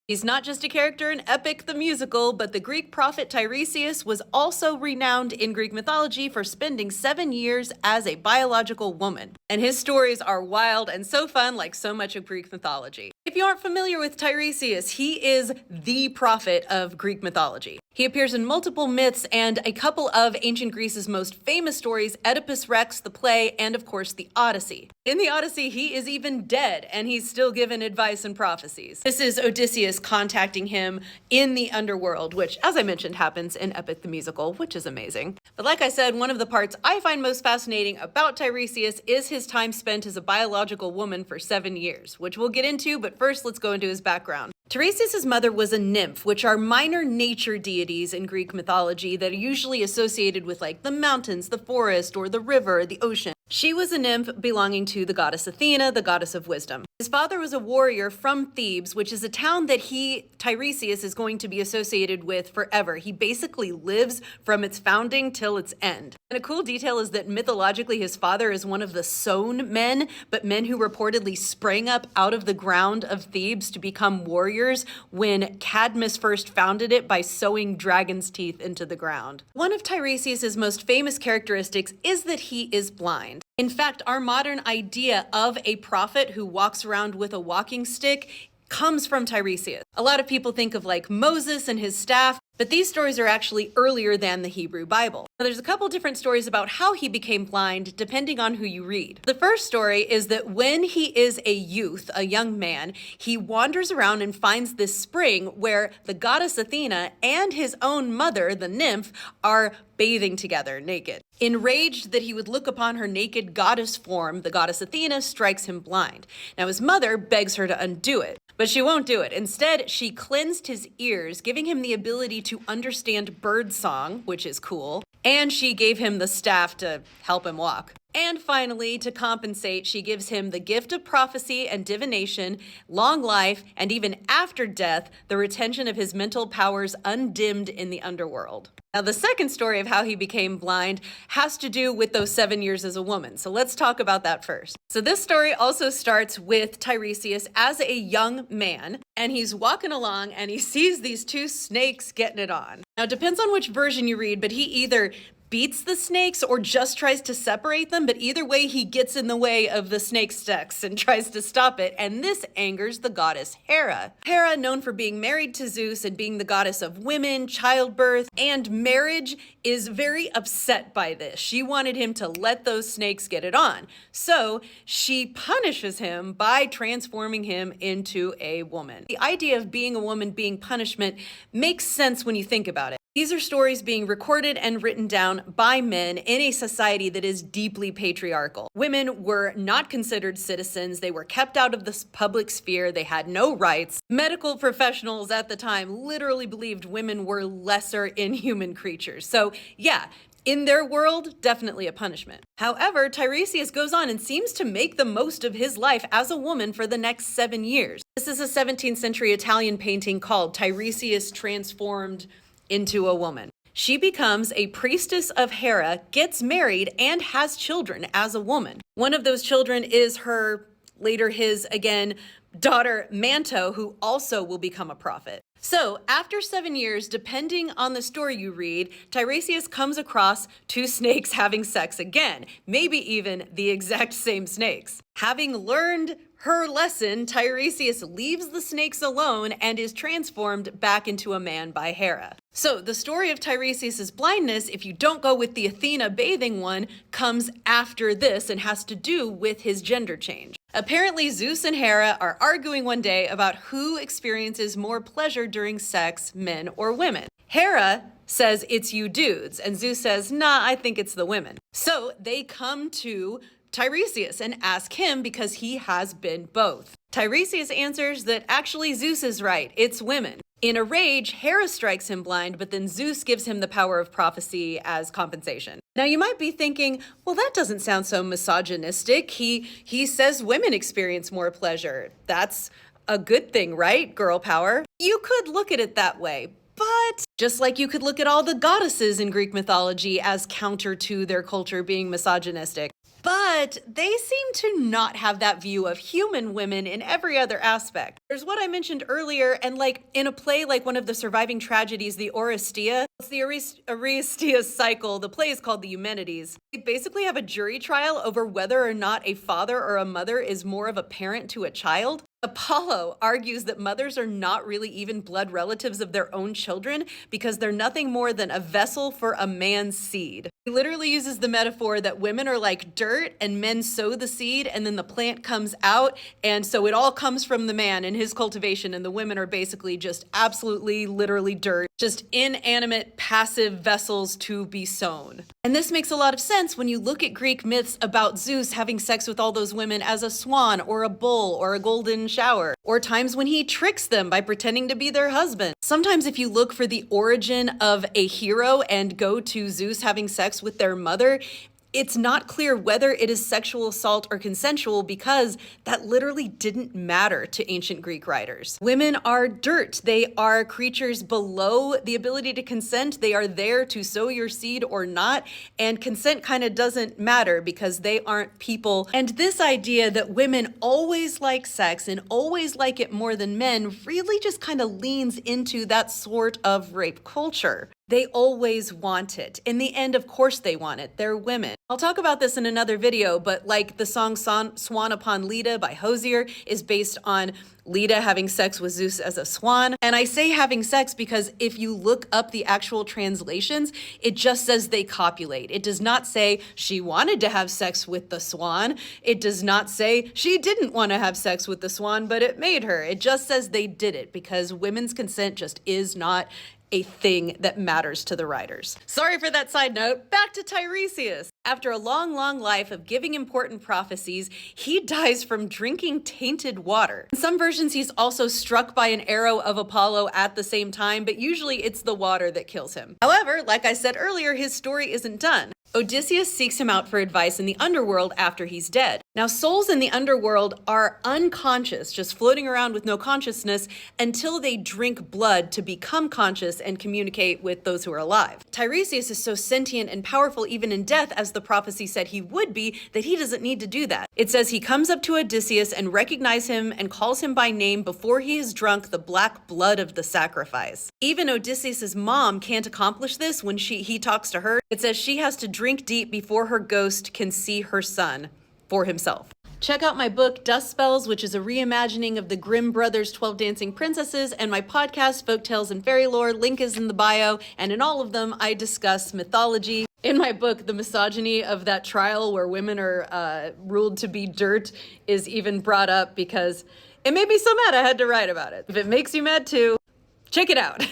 He's not just a character in Epic the Musical, but the Greek prophet Tiresias was also renowned in Greek mythology for spending 7 years as a biological woman. And his stories are wild and so fun, like so much of Greek mythology. If you aren't familiar with Tiresias, he is the prophet of Greek mythology. He appears in multiple myths and a couple of ancient Greece's most famous stories, Oedipus Rex, the play, and of course the Odyssey. In the Odyssey, he is even dead, and he's still given advice and prophecies. This is Odysseus contacting him in the underworld, which, as I mentioned, happens in Epic the Musical, which is amazing. But like I said, one of the parts I find most fascinating about Tiresias is his time spent as a biological woman for 7 years, which we'll get into, but first let's go into his background. Tiresias' mother was a nymph, which are minor nature deities in Greek mythology that are usually associated with like the mountains, the forest, or the river, the ocean. She was a nymph belonging to the goddess Athena, the goddess of wisdom. His father was a warrior from Thebes, which is a town that Tiresias, is going to be associated with forever. He basically lives from its founding till its end. And a cool detail is that mythologically his father is one of the sown men, but men who reportedly sprang up out of the ground of Thebes to become warriors when Cadmus first founded it by sowing dragon's teeth into the ground. One of Tiresias' most famous characteristics is that he is blind. In fact, our modern idea of a prophet who walks around with a walking stick comes from Tiresias. A lot of people think of like Moses and his staff, but these stories are actually earlier than the Hebrew Bible. Now, there's a couple different stories about how he became blind, depending on who you read. The first story is that when he is a youth, a young man, he wanders around and finds this spring where the goddess Athena and his own mother, the nymph, are bathing together naked. Enraged that he would look upon her naked goddess form, the goddess Athena strikes him blind. Now his mother begs her to undo it, but she won't do it. Instead, she cleansed his ears, giving him the ability to understand bird song, which is cool, and she gave him the staff to help him walk. And finally, to compensate, she gives him the gift of prophecy and divination, long life, and even after death, the retention of his mental powers undimmed in the underworld. Now, the second story of how he became blind has to do with those 7 years as a woman. So let's talk about that first. So this story also starts with Tiresias as a young man, and he's walking along and he sees these two snakes getting it on. Now, it depends on which version you read, but he either beats the snakes or just tries to separate them, but either way he gets in the way of the snake sex and tries to stop it, and this angers the goddess Hera. Hera, known for being married to Zeus and being the goddess of women, childbirth, and marriage, is very upset by this. She wanted him to let those snakes get it on. So she punishes him by transforming him into a woman. The idea of being a woman being punishment makes sense when you think about it. These are stories being recorded and written down by men in a society that is deeply patriarchal. Women were not considered citizens. They were kept out of the public sphere. They had no rights. Medical professionals at the time literally believed women were lesser inhuman creatures. So yeah, in their world, definitely a punishment. However, Tiresias goes on and seems to make the most of his life as a woman for the next 7 years. This is a 17th century Italian painting called Tiresias Transformed into a Woman. She becomes a priestess of Hera, gets married, and has children as a woman. One of those children is his daughter Manto, who also will become a prophet. So after 7 years, depending on the story you read, Tiresias comes across two snakes having sex again, maybe even the exact same snakes. Having learned her lesson, Tiresias leaves the snakes alone and is transformed back into a man by Hera. So the story of Tiresias' blindness, if you don't go with the Athena bathing one, comes after this and has to do with his gender change. Apparently, Zeus and Hera are arguing one day about who experiences more pleasure during sex, men or women. Hera says it's you dudes, and Zeus says, nah, I think it's the women. So they come to Tiresias and ask him because he has been both. Tiresias answers that actually Zeus is right, it's women. In a rage, Hera strikes him blind, but then Zeus gives him the power of prophecy as compensation. Now you might be thinking, well, that doesn't sound so misogynistic. He says women experience more pleasure. That's a good thing, right? Girl power. You could look at it that way. But just like you could look at all the goddesses in Greek mythology as counter to their culture being misogynistic, But they seem to not have that view of human women in every other aspect. There's what I mentioned earlier, and like in a play like one of the surviving tragedies, the Oresteia, it's the Oresteia cycle. The play is called the Eumenides. They basically have a jury trial over whether or not a father or a mother is more of a parent to a child. Apollo argues that mothers are not really even blood relatives of their own children because they're nothing more than a vessel for a man's seed. He literally uses the metaphor that women are like dirt and men sow the seed and then the plant comes out, and so it all comes from the man and his cultivation, and the women are basically just absolutely literally dirt, just inanimate passive vessels to be sown. And this makes a lot of sense when you look at Greek myths about Zeus having sex with all those women as a swan or a bull or a golden shower, or times when he tricks them by pretending to be their husband. Sometimes if you look for the origin of a hero and go to Zeus having sex with their mother, it's not clear whether it is sexual assault or consensual because that literally didn't matter to ancient Greek writers. Women are dirt. They are creatures below the ability to consent. They are there to sow your seed or not, and consent kind of doesn't matter because they aren't people. And this idea that women always like sex and always like it more than men really just kind of leans into that sort of rape culture. They always want it. In the end, of course they want it. They're women. I'll talk about this in another video, but like the song Swan Upon Leda by Hosier is based on Leda having sex with Zeus as a swan. And I say having sex because if you look up the actual translations, it just says they copulate. It does not say she wanted to have sex with the swan. It does not say she didn't want to have sex with the swan, but it made her. It just says they did it because women's consent just is not a thing that matters to the writers. Sorry for that side note. Back to Tiresias. After a long, long life of giving important prophecies, he dies from drinking tainted water. In some versions, he's also struck by an arrow of Apollo at the same time, but usually it's the water that kills him. However, like I said earlier, his story isn't done. Odysseus seeks him out for advice in the underworld after he's dead. Now, souls in the underworld are unconscious, just floating around with no consciousness until they drink blood to become conscious and communicate with those who are alive. Tiresias is so sentient and powerful even in death, as the prophecy said he would be, that he doesn't need to do that. It says he comes up to Odysseus and recognizes him and calls him by name before he has drunk the black blood of the sacrifice. Even Odysseus's mom can't accomplish this when he talks to her. It says she has to drink deep before her ghost can see her son for himself. Check out my book, Dust Spells, which is a reimagining of the Grimm brothers' 12 Dancing Princesses, and my podcast, Folk Tales and Fairy Lore. Link is in the bio, and in all of them, I discuss mythology. In my book, the misogyny of that trial where women are ruled to be dirt is even brought up because it made me so mad I had to write about it. If it makes you mad too, check it out.